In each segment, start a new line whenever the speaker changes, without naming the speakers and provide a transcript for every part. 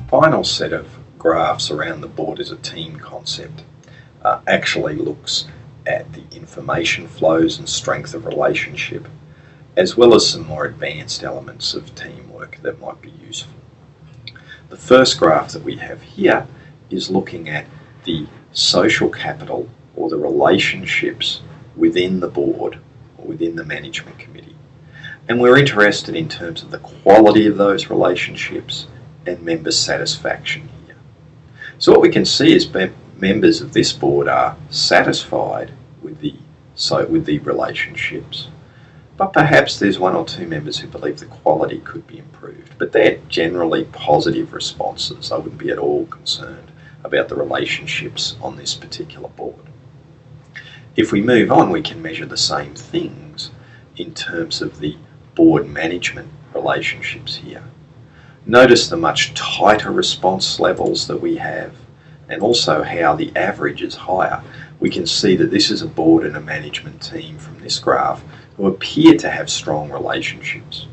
final set of graphs around the board as a team concept actually looks at the information flows and strength of relationship, as well as some more advanced elements of teamwork that might be useful. The first graph that we have here is looking at the social capital or the relationships within the board or within the management committee. And we're interested in terms of the quality of those relationships and member satisfaction here. So what we can see is members of this board are satisfied with the relationships, but perhaps there's one or two members who believe the quality could be improved. But they're generally positive responses. I wouldn't be at all concerned about the relationships on this particular board. If we move on, we can measure the same things in terms of the board management relationships here. Notice the much tighter response levels that we have, and also how the average is higher. We can see that this is a board and a management team from this graph who appear to have strong relationships.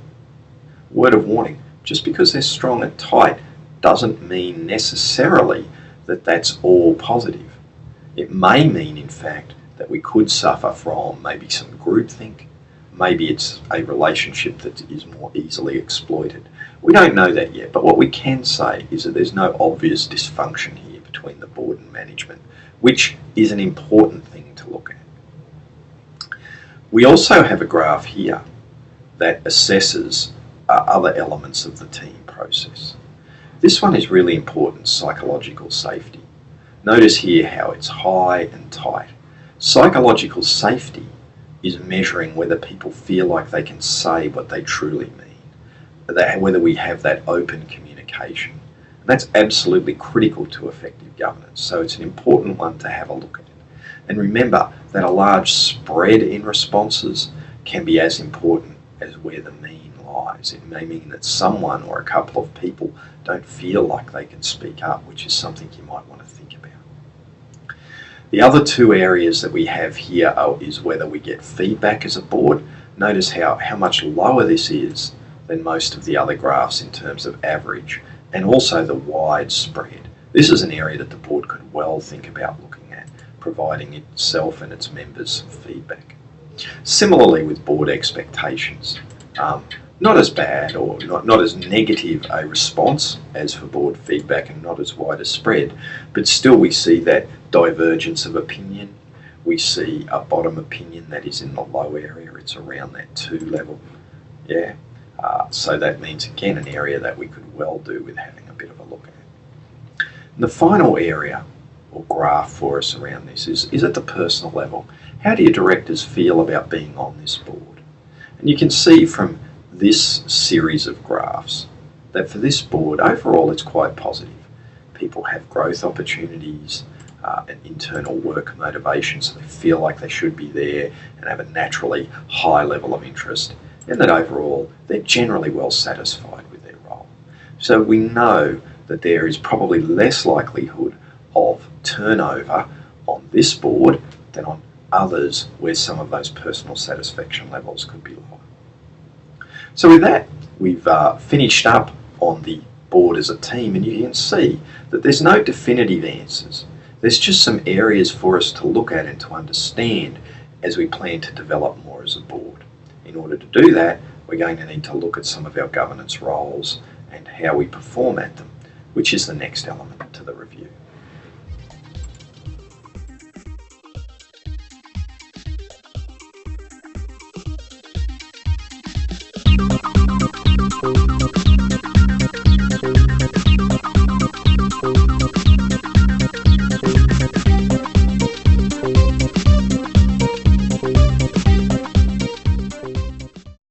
Word of warning, just because they're strong and tight doesn't mean necessarily that that's all positive. It may mean, in fact, that we could suffer from maybe some groupthink. Maybe it's a relationship that is more easily exploited. We don't know that yet, but what we can say is that there's no obvious dysfunction here between the board and management, which is an important thing to look at. We also have a graph here that assesses other elements of the team process. This one is really important, psychological safety. Notice here how it's high and tight. Psychological safety is measuring whether people feel like they can say what they truly mean, whether we have that open communication. And that's absolutely critical to effective governance, so it's an important one to have a look at. And remember that a large spread in responses can be as important as where the mean lies. It may mean that someone or a couple of people don't feel like they can speak up, which is something you might want to think about. The other two areas that we have here is whether we get feedback as a board. Notice how much lower this is than most of the other graphs in terms of average, and also the widespread. This is an area that the board could well think about looking at, providing itself and its members feedback. Similarly with board expectations, not as bad or not as negative a response as for board feedback and not as wide a spread, but still we see that divergence of opinion. We see a bottom opinion that is in the low area, it's around that 2 level. So that means again an area that we could well do with having a bit of a look at. And the final area or graph for us around this is at the personal level. How do your directors feel about being on this board? And you can see from this series of graphs that for this board overall it's quite positive. People have growth opportunities, and internal work motivation, so they feel like they should be there and have a naturally high level of interest, and that overall they're generally well satisfied with their role. So we know that there is probably less likelihood of turnover on this board than on others where some of those personal satisfaction levels could be lower. So with that, we've finished up on the board as a team, and you can see that there's no definitive answers. There's just some areas for us to look at and to understand as we plan to develop more as a board. In order to do that, we're going to need to look at some of our governance roles and how we perform at them, which is the next element to the review.